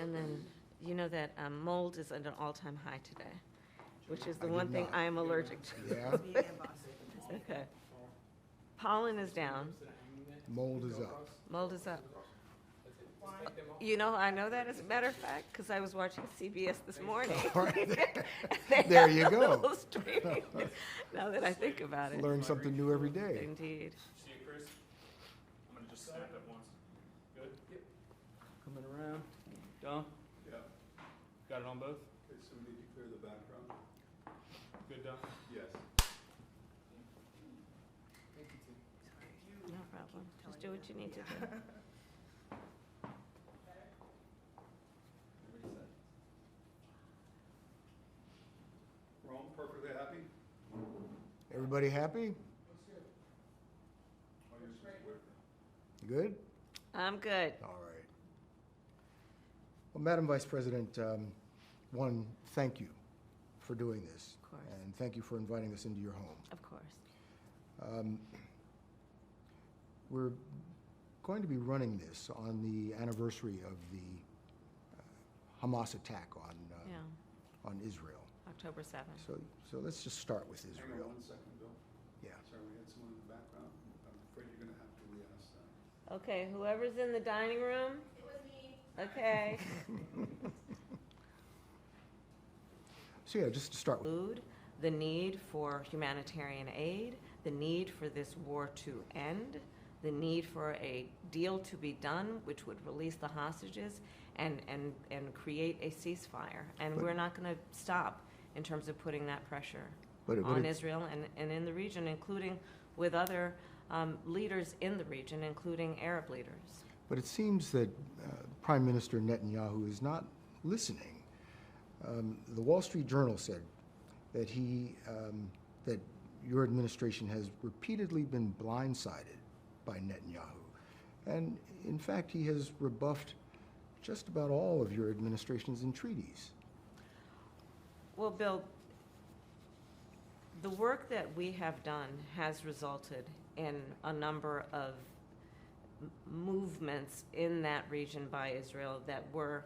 And then, you know that mold is at an all-time high today, which is the I one did thing not. I am allergic to. Yeah, Okay. Pollen is down, mold is up. mold is up. You know, I know that as a matter of fact, because I was watching CBS this morning. They There have you the go. little streaming, now that I think about it. Learn something new every day. Indeed. See you, Chris? I'm gonna just snap it once. Good? Yep. Coming around. Don? Yeah. Got it on both? Okay, so we need to clear the background? Good, Don? Yes. No problem. Just do what you need to do. We're all perfectly happy? Everybody happy? Oh, you're supposed to wear that. Good? I'm good. All right. Well, Madam Vice President, one, thank you for doing this. Of course. And thank you for inviting us into your home. Of course. We're going to be running this on the anniversary of the Hamas attack on Yeah, on Israel. October 7th. So let's just start with Hang Israel. on 1 second, Bill. Yeah. Sorry, we had someone in the background. I'm afraid you're gonna have to re-ask that. Okay, whoever's in the dining room? It was me. Okay. So yeah, just to start with. Include the need for humanitarian aid, the need for this war to end, the need for a deal to be done which would release the hostages and create a ceasefire. And we're not going to stop in terms of putting that pressure on Israel and in the region, including with other leaders in the region, including Arab leaders. But it seems that Prime Minister Netanyahu is not listening. The Wall Street Journal said that that your administration has repeatedly been blindsided by Netanyahu. And in fact, he has rebuffed just about all of your administration's entreaties. Well, Bill, the work that we have done has resulted in a number of movements in that region by Israel that were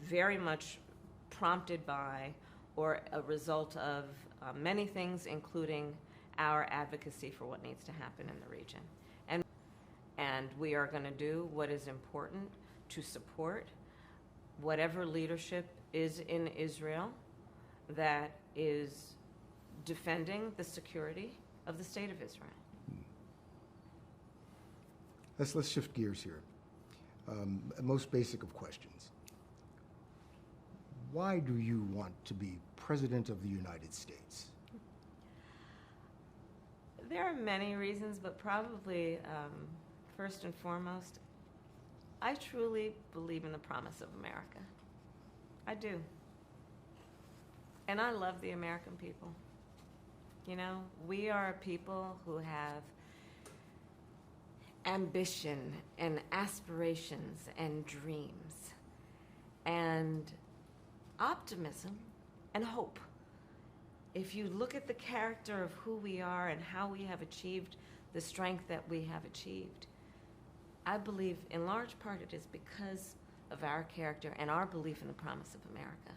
very much prompted by or a result of many things, including our advocacy for what needs to happen in the region. And we are going to do what is important to support whatever leadership is in Israel that is defending the security of the state of Israel. Let's shift gears here. Most basic of questions. Why do you want to be President of the United States? There are many reasons, but probably first and foremost, I truly believe in the promise of America. I do. And I love the American people. You know, we are a people who have ambition and aspirations and dreams and optimism and hope. If you look at the character of who we are and how we have achieved the strength that we have achieved, I believe in large part it is because of our character and our belief in the promise of America.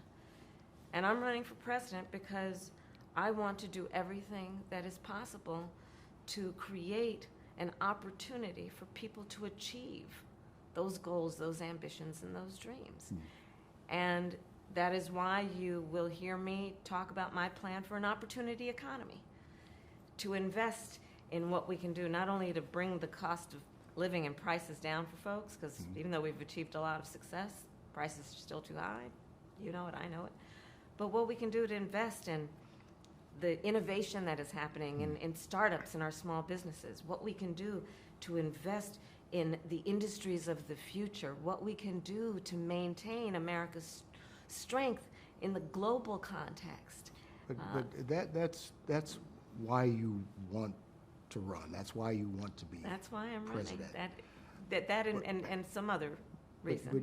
And I'm running for president because I want to do everything that is possible to create an opportunity for people to achieve those goals, those ambitions, and those dreams. And that is why you will hear me talk about my plan for an opportunity economy, to invest in what we can do, not only to bring the cost of living and prices down for folks, because even though we've achieved a lot of success, prices are still too high. You know it, I know it. But what we can do to invest in the innovation that is happening in startups and our small businesses, what we can do to invest in the industries of the future, what we can do to maintain America's strength in the global context. But that's why you want to run. That's why you want to be That's why I'm president. running. That and some other reasons. But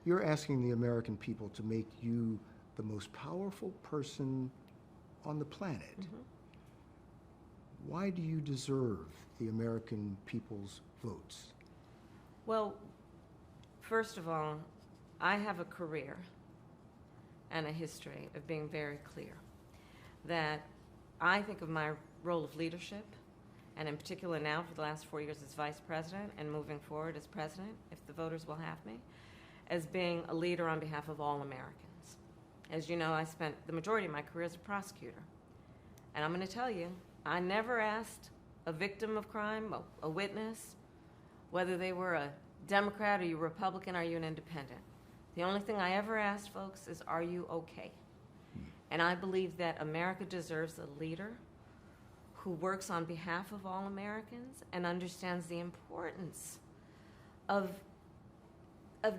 you're asking the American people to make you the most powerful person on the planet. Why do you deserve the American people's votes? Well, first of all, I have a career and a history of being very clear that I think of my role of leadership, and in particular now for the last 4 years as vice president and moving forward as president, if the voters will have me, as being a leader on behalf of all Americans. As you know, I spent the majority of my career as a prosecutor. And I'm going to tell you, I never asked a victim of crime, a witness, whether they were a Democrat, are you Republican, are you an independent? The only thing I ever asked folks is, are you okay? And I believe that America deserves a leader who works on behalf of all Americans and understands the importance of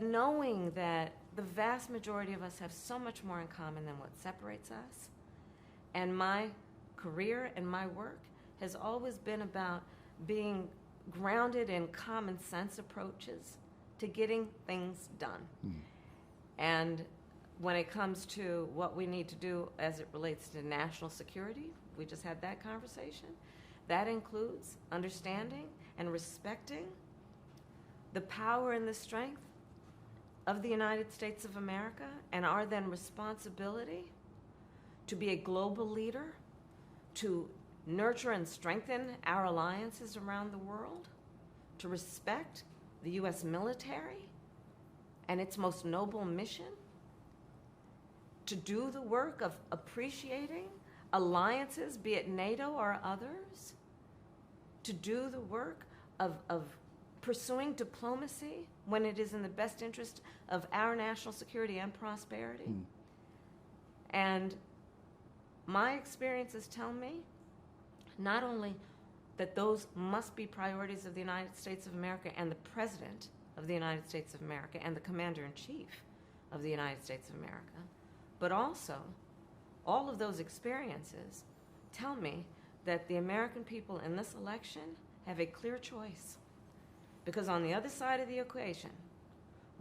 knowing that the vast majority of us have so much more in common than what separates us. And my career and my work has always been about being grounded in common sense approaches to getting things done. And when it comes to what we need to do as it relates to national security, we just had that conversation. That includes understanding and respecting the power and the strength of the United States of America and our then responsibility to be a global leader, to nurture and strengthen our alliances around the world, to respect the U.S. military and its most noble mission, to do the work of appreciating alliances, be it NATO or others, to do the work of pursuing diplomacy when it is in the best interest of our national security and prosperity. And my experiences tell me not only that those must be priorities of the United States of America and the President of the United States of America and the Commander-in-Chief of the United States of America, but also all of those experiences tell me that the American people in this election have a clear choice. Because on the other side of the equation,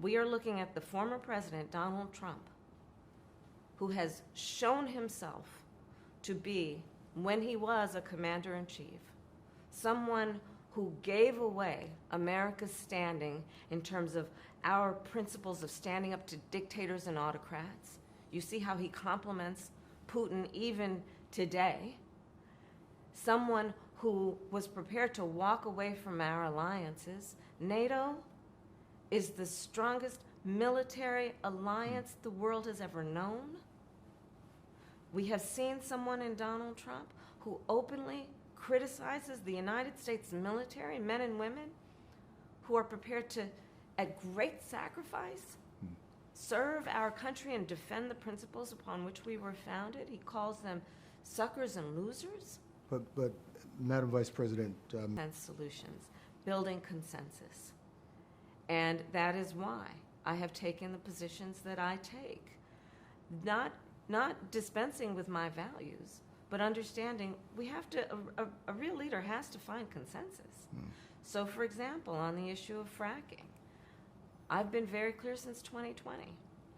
we are looking at the former president, Donald Trump, who has shown himself to be, when he was a commander-in-chief, someone who gave away America's standing in terms of our principles of standing up to dictators and autocrats. You see how he compliments Putin even today. Someone who was prepared to walk away from our alliances. NATO is the strongest military alliance the world has ever known. We have seen someone in Donald Trump who openly criticizes the United States military, men and women, who are prepared to, at great sacrifice, serve our country and defend the principles upon which we were founded. He calls them suckers and losers. But Madam Vice President, And solutions, building consensus. And that is why I have taken the positions that I take. Not dispensing with my values, but understanding we have to, a real leader has to find consensus. So for example, on the issue of fracking, I've been very clear since 2020.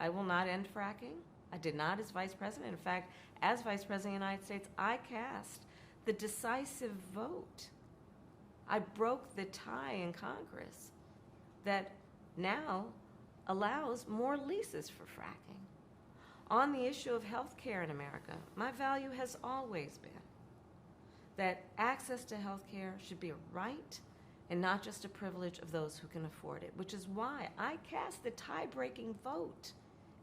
I will not end fracking. I did not as vice president. In fact, as vice president of the United States, I cast the decisive vote. I broke the tie in Congress that now allows more leases for fracking. On the issue of health care in America, my value has always been that access to health care should be a right and not just a privilege of those who can afford it, which is why I cast the tie-breaking vote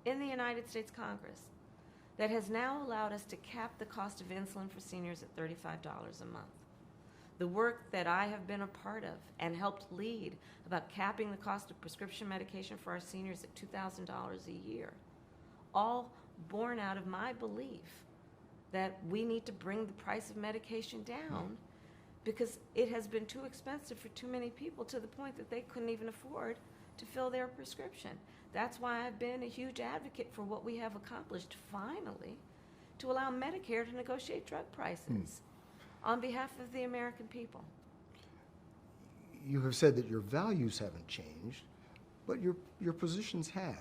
in the United States Congress that has now allowed us to cap the cost of insulin for seniors at $35 a month. The work that I have been a part of and helped lead about capping the cost of prescription medication for our seniors at $2,000 a year, all born out of my belief that we need to bring the price of medication down because it has been too expensive for too many people to the point that they couldn't even afford to fill their prescription. That's why I've been a huge advocate for what we have accomplished finally to allow Medicare to negotiate drug prices on behalf of the American people. you have said that your values haven't changed, but your positions have.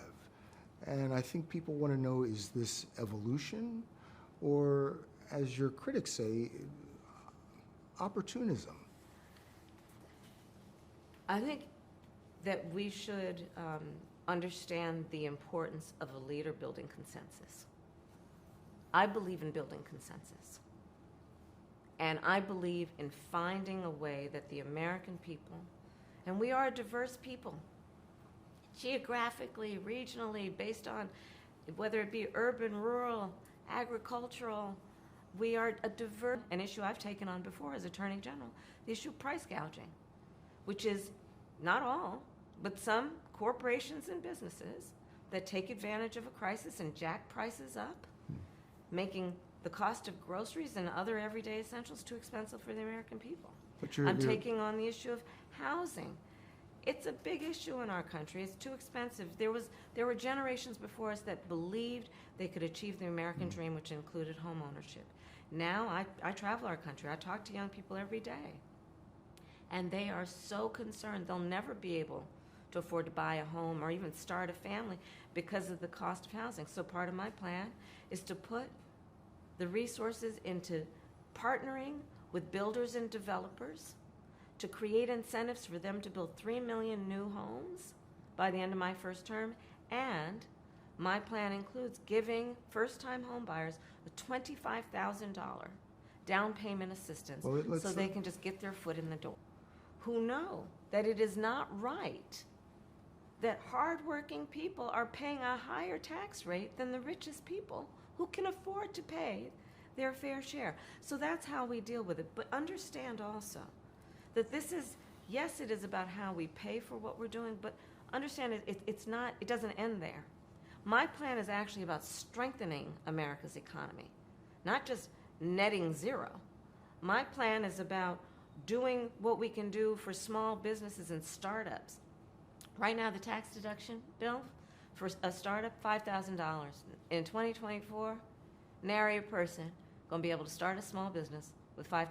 And I think people want to know, is this evolution or, as your critics say, opportunism? I think that we should understand the importance of a leader building consensus. I believe in building consensus. And I believe in finding a way that the American people, and we are a diverse people, geographically, regionally, based on whether it be urban, rural, agricultural, we are a diverse, an issue I've taken on before as Attorney General, the issue of price gouging, which is not all, but some corporations and businesses that take advantage of a crisis and jack prices up, making the cost of groceries and other everyday essentials too expensive for the American people. But I'm taking on the issue of housing. It's a big issue in our country. It's too expensive. There were generations before us that believed they could achieve the American dream, which included home ownership. Now I travel our country. I talk to young people every day. And they are so concerned they'll never be able to afford to buy a home or even start a family because of the cost of housing. So part of my plan is to put the resources into partnering with builders and developers to create incentives for them to build 3 million new homes by the end of my first term. And my plan includes giving first-time home buyers a $25,000 down payment assistance so they can just get their foot in the door. Who know that it is not right that hardworking people are paying a higher tax rate than the richest people who can afford to pay their fair share. So that's how we deal with it. But understand also that this is, yes, it is about how we pay for what we're doing, but understand it doesn't end there. My plan is actually about strengthening America's economy, not just netting zero. My plan is about doing what we can do for small businesses and startups. Right now, the tax deduction bill for a startup, $5,000. In 2024, nary a person going to be able to start a small business with $5,000.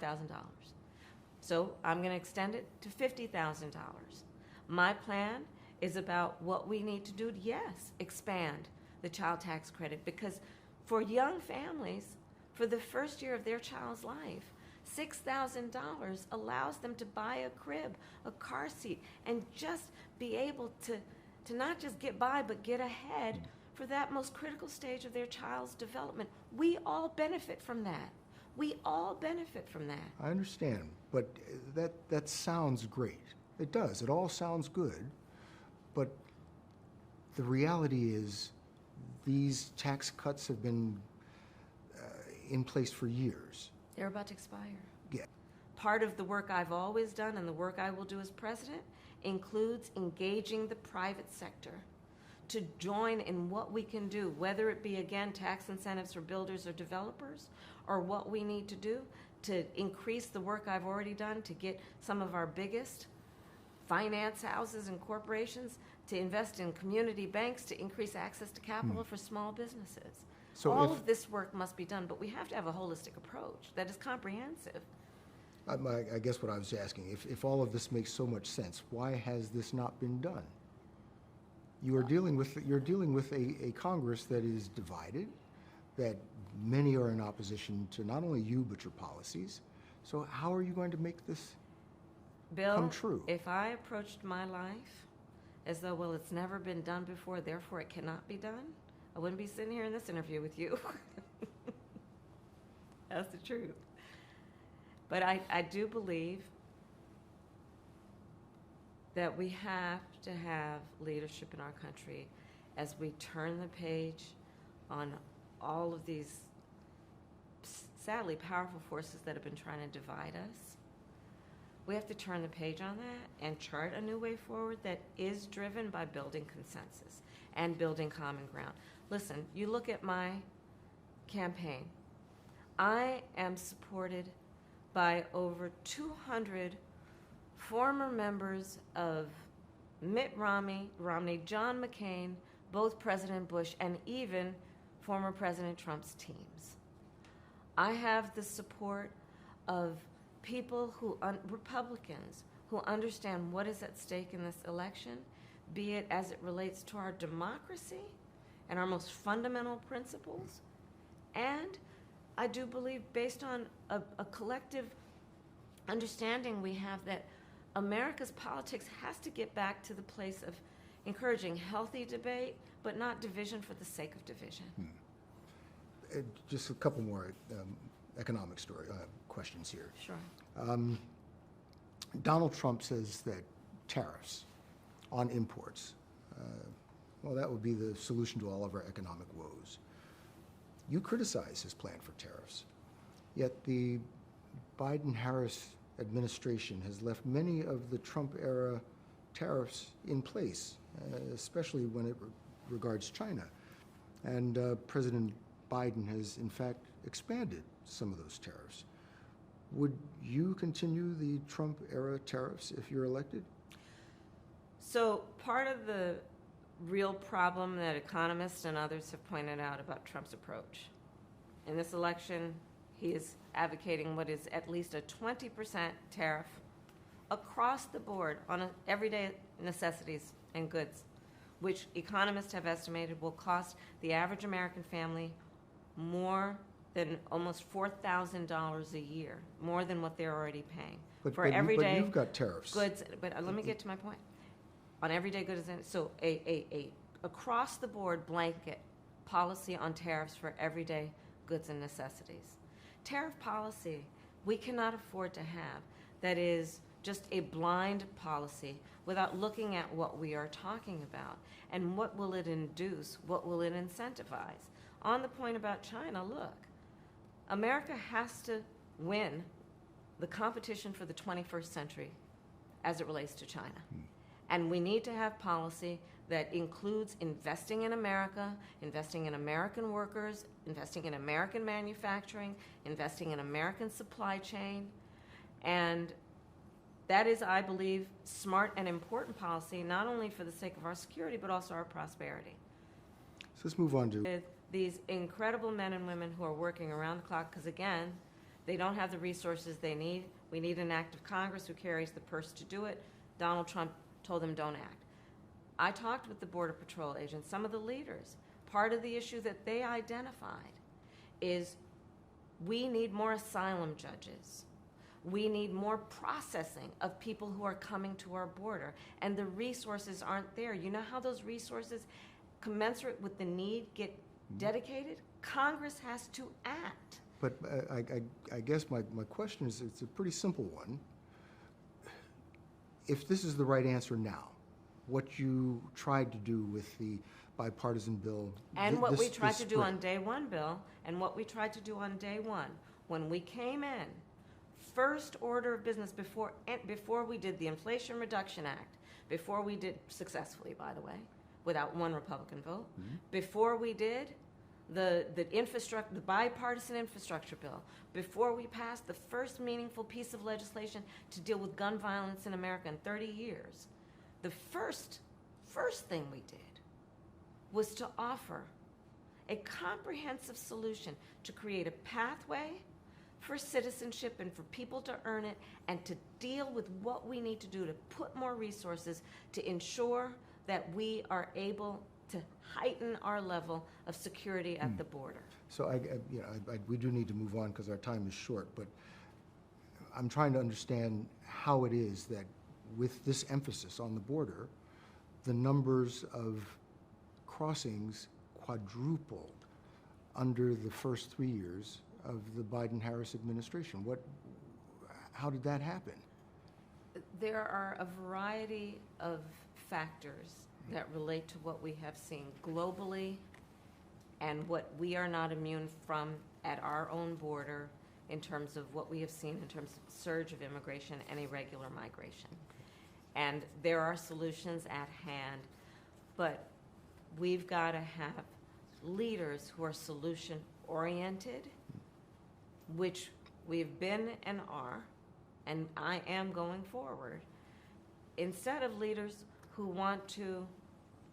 So I'm going to extend it to $50,000. My plan is about what we need to do to, yes, expand the child tax credit, because for young families, for the first year of their child's life, $6,000 allows them to buy a crib, a car seat, and just be able to not just get by, but get ahead for that most critical stage of their child's development. We all benefit from that. We all benefit from that. I understand, but that sounds great. It does. It all sounds good, but the reality is these tax cuts have been in place for years. They're about to expire. Yeah. Part of the work I've always done and the work I will do as president includes engaging the private sector to join in what we can do, whether it be, again, tax incentives for builders or developers, or what we need to do to increase the work I've already done to get some of our biggest finance houses and corporations to invest in community banks to increase access to capital for small businesses. So all of this work must be done, but we have to have a holistic approach that is comprehensive. I guess what I was asking, if all of this makes so much sense, why has this not been done? You're dealing with a Congress that is divided, that many are in opposition to not only you but your policies. So how are you going to make this come true? Bill, if I approached my life as though, well, it's never been done before, therefore it cannot be done, I wouldn't be sitting here in this interview with you. That's the truth. But I do believe that we have to have leadership in our country as we turn the page on all of these sadly powerful forces that have been trying to divide us. We have to turn the page on that and chart a new way forward that is driven by building consensus and building common ground. Listen, you look at my campaign. I am supported by over 200 former members of Mitt Romney, John McCain, both President Bush, and even former President Trump's teams. I have the support of people Republicans who understand what is at stake in this election, be it as it relates to our democracy and our most fundamental principles. And I do believe, based on a collective understanding we have, that America's politics has to get back to the place of encouraging healthy debate, but not division for the sake of division. Just a couple more economic questions here. Sure. Donald Trump says that tariffs on imports, well, that would be the solution to all of our economic woes. You criticize his plan for tariffs, yet the Biden-Harris administration has left many of the Trump-era tariffs in place, especially when it regards China. And President Biden has, in fact, expanded some of those tariffs. Would you continue the Trump-era tariffs if you're elected? So part of the real problem that economists and others have pointed out about Trump's approach. In this election, he is advocating what is at least a 20% tariff across the board on everyday necessities and goods, which economists have estimated will cost the average American family more than almost $4,000 a year, more than what they're already paying. But you've got tariffs. Goods, but let me get to my point. On everyday goods, so a across the board blanket policy on tariffs for everyday goods and necessities. Tariff policy we cannot afford to have that is just a blind policy without looking at what we are talking about and what will it induce, what will it incentivize. On the point about China, look, America has to win the competition for the 21st century as it relates to China. And we need to have policy that includes investing in America, investing in American workers, investing in American manufacturing, investing in American supply chain. And that is, I believe, smart and important policy, not only for the sake of our security, but also our prosperity. So let's move on to... With these incredible men and women who are working around the clock, because again, they don't have the resources they need. We need an act of Congress who carries the purse to do it. Donald Trump told them don't act. I talked with the Border Patrol agents, some of the leaders. Part of the issue that they identified is we need more asylum judges. We need more processing of people who are coming to our border, and the resources aren't there. You know how those resources, commensurate with the need, get dedicated? Congress has to act. But I guess my question is, it's a pretty simple one. If this is the right answer now, what you tried to do with the bipartisan bill... And what we tried to do on day one, Bill, and what we tried to do on day one, when we came in, first order of business before we did the Inflation Reduction Act, before we did, successfully, by the way, without one Republican vote, before we did the bipartisan infrastructure bill, before we passed the first meaningful piece of legislation to deal with gun violence in America in 30 years, the first thing we did was to offer a comprehensive solution to create a pathway for citizenship and for people to earn it, and to deal with what we need to do to put more resources to ensure that we are able to heighten our level of security at the border. So we do need to move on because our time is short, but I'm trying to understand how it is that with this emphasis on the border, the numbers of crossings quadrupled under the first 3 years of the Biden-Harris administration. How did that happen? There are a variety of factors that relate to what we have seen globally and what we are not immune from at our own border in terms of what we have seen in terms of surge of immigration and irregular migration. And there are solutions at hand, but we've got to have leaders who are solution-oriented, which we've been and are, and I am going forward, instead of leaders who want to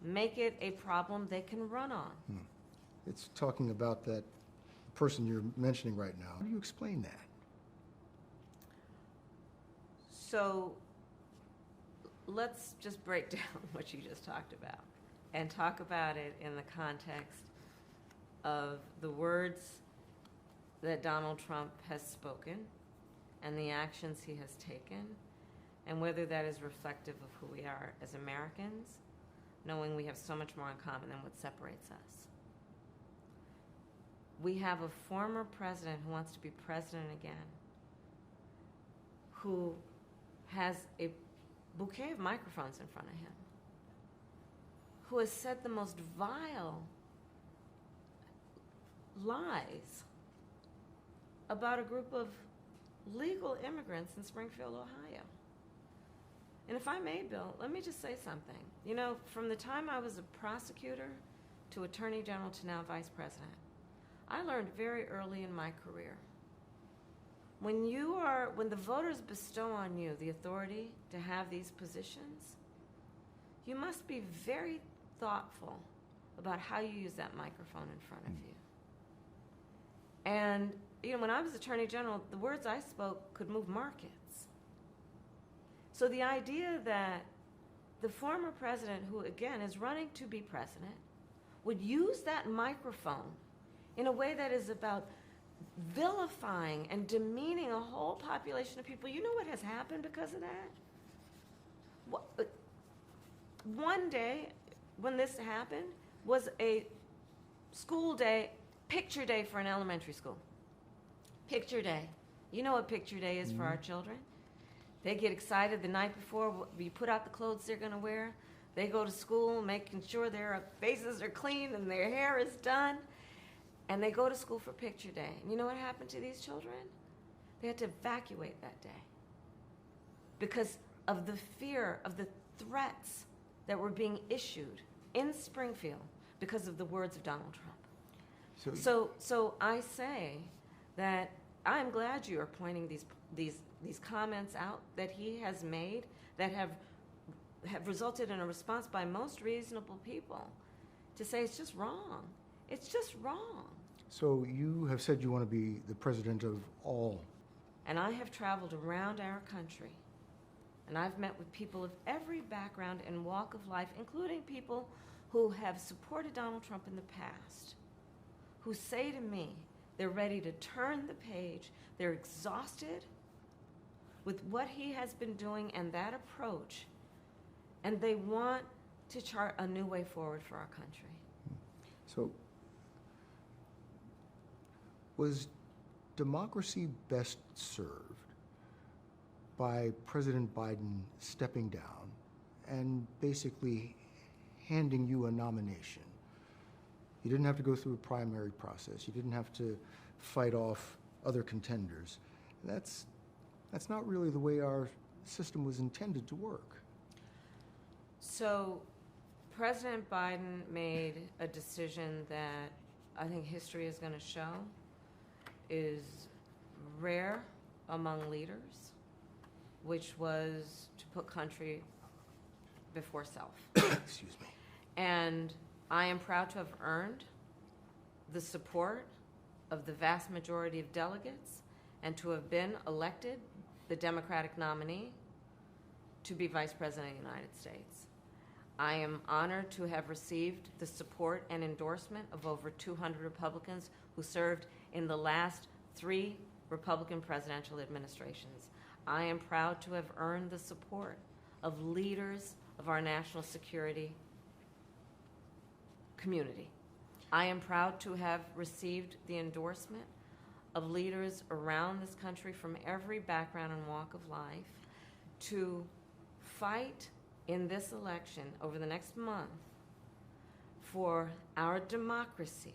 make it a problem they can run on. It's talking about that person you're mentioning right now. How do you explain that? So let's just break down what you just talked about and talk about it in the context of the words that Donald Trump has spoken and the actions he has taken and whether that is reflective of who we are as Americans, knowing we have so much more in common than what separates us. We have a former president who wants to be president again, who has a bouquet of microphones in front of him, who has said the most vile lies about a group of legal immigrants in Springfield, Ohio. And if I may, Bill, let me just say something. You know, from the time I was a prosecutor to attorney general to now vice president, I learned very early in my career, when the voters bestow on you the authority to have these positions, you must be very thoughtful about how you use that microphone in front of you. And, you know, when I was attorney general, the words I spoke could move markets. So the idea that the former president, who again is running to be president, would use that microphone in a way that is about vilifying and demeaning a whole population of people. You know what has happened because of that? One day when this happened was a school day, picture day for an elementary school. Picture day. You know what picture day is for our children? They get excited the night before. We put out the clothes they're going to wear. They go to school making sure their faces are clean and their hair is done. And they go to school for picture day. And you know what happened to these children? They had to evacuate that day because of the fear of the threats that were being issued in Springfield because of the words of Donald Trump. So I say that I'm glad you are pointing these comments out that he has made that have resulted in a response by most reasonable people to say it's just wrong. It's just wrong. So you have said you want to be the president of all. And I have traveled around our country, and I've met with people of every background and walk of life, including people who have supported Donald Trump in the past, who say to me they're ready to turn the page, they're exhausted with what he has been doing and that approach, and they want to chart a new way forward for our country. So was democracy best served by President Biden stepping down and basically handing you a nomination? You didn't have to go through a primary process. You didn't have to fight off other contenders. That's not really the way our system was intended to work. So President Biden made a decision that I think history is going to show is rare among leaders, which was to put country before self. Excuse me. And I am proud to have earned the support of the vast majority of delegates and to have been elected the Democratic nominee to be Vice President of the United States. I am honored to have received the support and endorsement of over 200 Republicans who served in the last 3 Republican presidential administrations. I am proud to have earned the support of leaders of our national security community. I am proud to have received the endorsement of leaders around this country from every background and walk of life to fight in this election over the next month for our democracy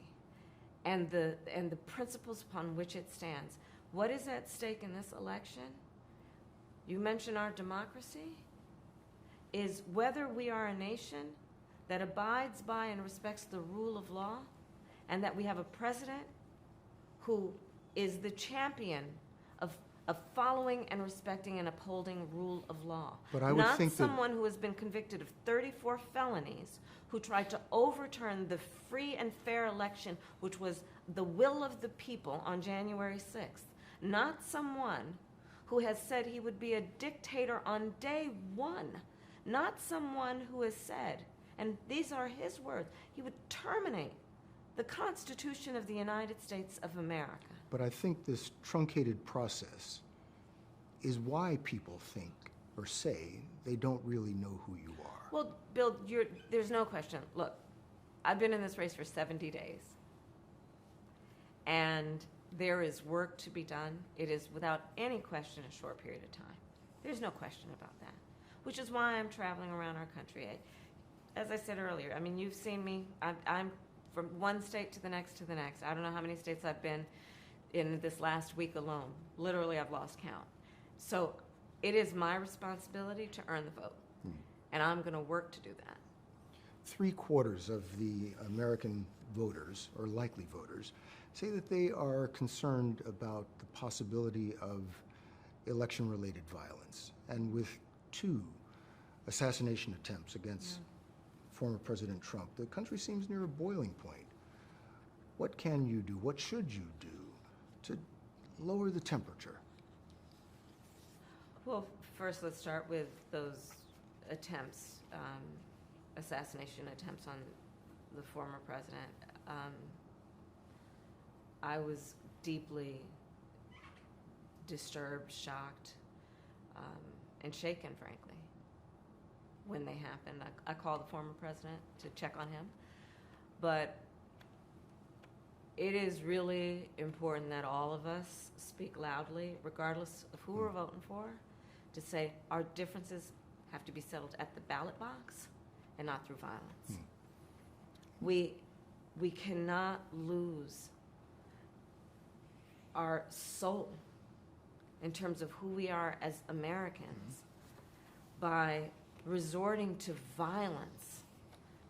and the principles upon which it stands. What is at stake in this election? You mentioned our democracy, is whether we are a nation that abides by and respects the rule of law, and that we have a president who is the champion of following and respecting and upholding rule of law. But I would not think that someone who has been convicted of 34 felonies, who tried to overturn the free and fair election, which was the will of the people on January 6th. Not someone who has said he would be a dictator on day one. Not someone who has said, and these are his words, he would terminate the Constitution of the United States of America. But I think this truncated process is why people think or say, they don't really know who you are. Well, Bill, there's no question. Look, I've been in this race for 70 days, and there is work to be done. It is, without any question, a short period of time. There's no question about that, which is why I'm traveling around our country. As I said earlier, I mean, you've seen me. I'm from one state to the next to the next. I don't know how many states I've been in this last week alone. Literally, I've lost count. So it is my responsibility to earn the vote, and I'm going to work to do that. 3/4 of the American voters, or likely voters, say that they are concerned about the possibility of election-related violence. And with 2 assassination attempts against former President Trump, the country seems near a boiling point. What can you do? What should you do to lower the temperature? Well, first, let's start with those attempts, assassination attempts on the former president. I was deeply disturbed, shocked, and shaken, frankly, when they happened. I called the former president to check on him. But it is really important that all of us speak loudly, regardless of who we're voting for, to say our differences have to be settled at the ballot box and not through violence. We cannot lose our soul in terms of who we are as Americans by resorting to violence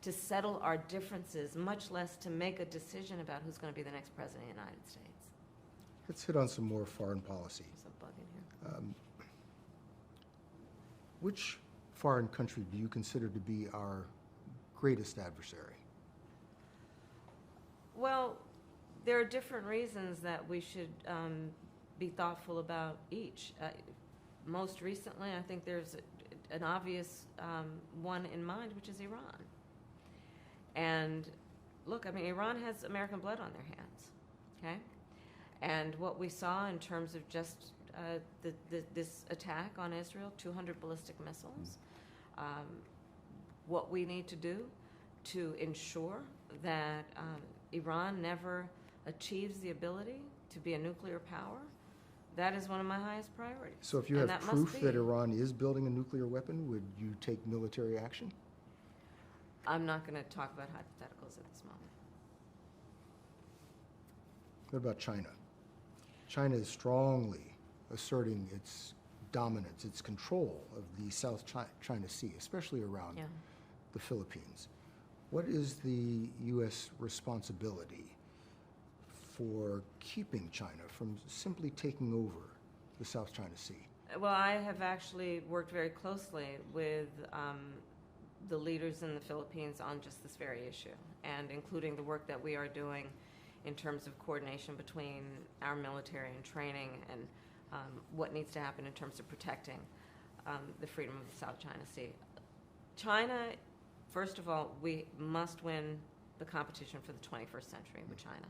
to settle our differences, much less to make a decision about who's going to be the next president of the United States. Let's hit on some more foreign policy. There's a bug in here. Which foreign country do you consider to be our greatest adversary? Well, there are different reasons that we should be thoughtful about each. Most recently, I think there's an obvious one in mind, which is Iran. And look, I mean, Iran has American blood on their hands, okay? And what we saw in terms of just this attack on Israel, 200 ballistic missiles, what we need to do to ensure that Iran never achieves the ability to be a nuclear power, that is one of my highest priorities. So if you have proof that Iran is building a nuclear weapon, would you take military action? I'm not going to talk about hypotheticals at this moment. What about China? China is strongly asserting its dominance, its control of the South China Sea, especially around the Philippines. What is the U.S. responsibility for keeping China from simply taking over the South China Sea? Well, I have actually worked very closely with the leaders in the Philippines on just this very issue, and including the work that we are doing in terms of coordination between our military and training, and what needs to happen in terms of protecting the freedom of the South China Sea. China, first of all, we must win the competition for the 21st century with China.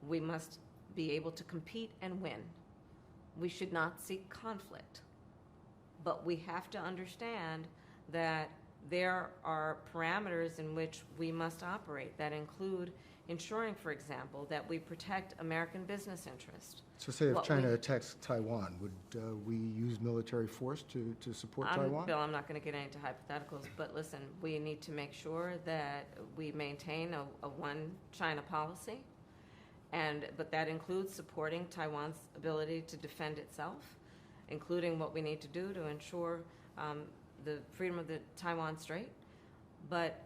We must be able to compete and win. We should not seek conflict, but we have to understand that there are parameters in which we must operate that include ensuring, for example, that we protect American business interests. So say if China attacks Taiwan, would we use military force to support Taiwan? Bill, I'm not going to get into hypotheticals, but listen, we need to make sure that we maintain a one China policy, but that includes supporting Taiwan's ability to defend itself, including what we need to do to ensure the freedom of the Taiwan Strait. But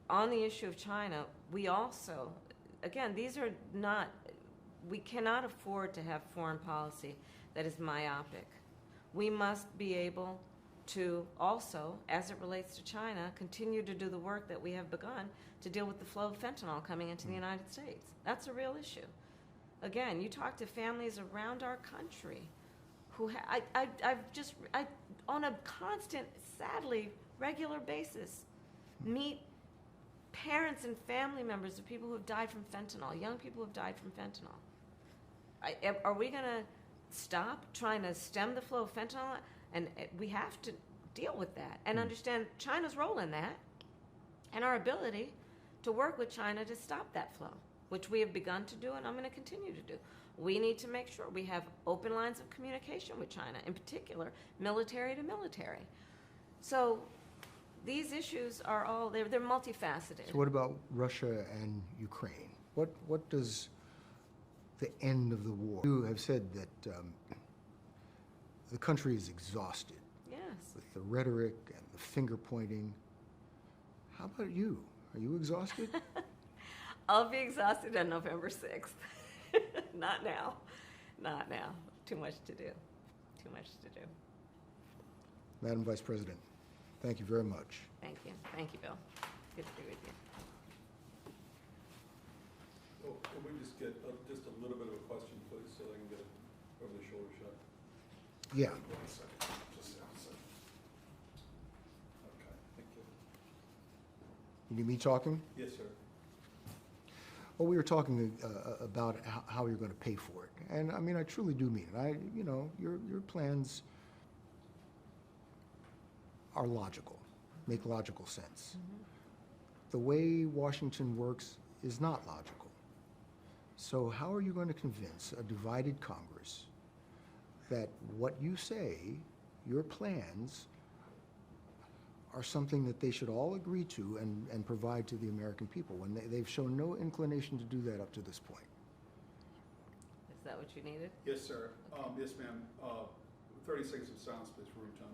on the issue of China, we also, again, we cannot afford to have foreign policy that is myopic. We must be able to also, as it relates to China, continue to do the work that we have begun to deal with the flow of fentanyl coming into the United States. That's a real issue. Again, you talk to families around our country who I on a constant, sadly, regular basis, meet parents and family members of people who have died from fentanyl, young people who have died from fentanyl. Are we going to stop trying to stem the flow of fentanyl? And we have to deal with that and understand China's role in that and our ability to work with China to stop that flow, which we have begun to do and I'm going to continue to do. We need to make sure we have open lines of communication with China, in particular, military to military. So these issues are all, they're multifaceted. So what about Russia and Ukraine? What does the end of the war? You have said that the country is exhausted Yes. with the rhetoric and the finger pointing. How about you? Are you exhausted? I'll be exhausted on November 6th. Not now. Not now. Too much to do. Too much to do. Madam Vice President, thank you very much. Thank you. Thank you, Bill. Good to be with you. Oh, can we just get just a little bit of a question, please, so I can get it over the shoulder shot? Yeah. 1 second, just a second. Okay, thank you. You need me talking? Yes, sir. Well, we were talking about how you're going to pay for it, and I mean, I truly do mean it. Your plans are logical, make logical sense. The way Washington works is not logical. So how are you going to convince a divided Congress that what you say, your plans, are something that they should all agree to and provide to the American people when they've shown no inclination to do that up to this point? Is that what you needed? Yes, sir. Yes, ma'am. 30 seconds of silence, please, for Rutan.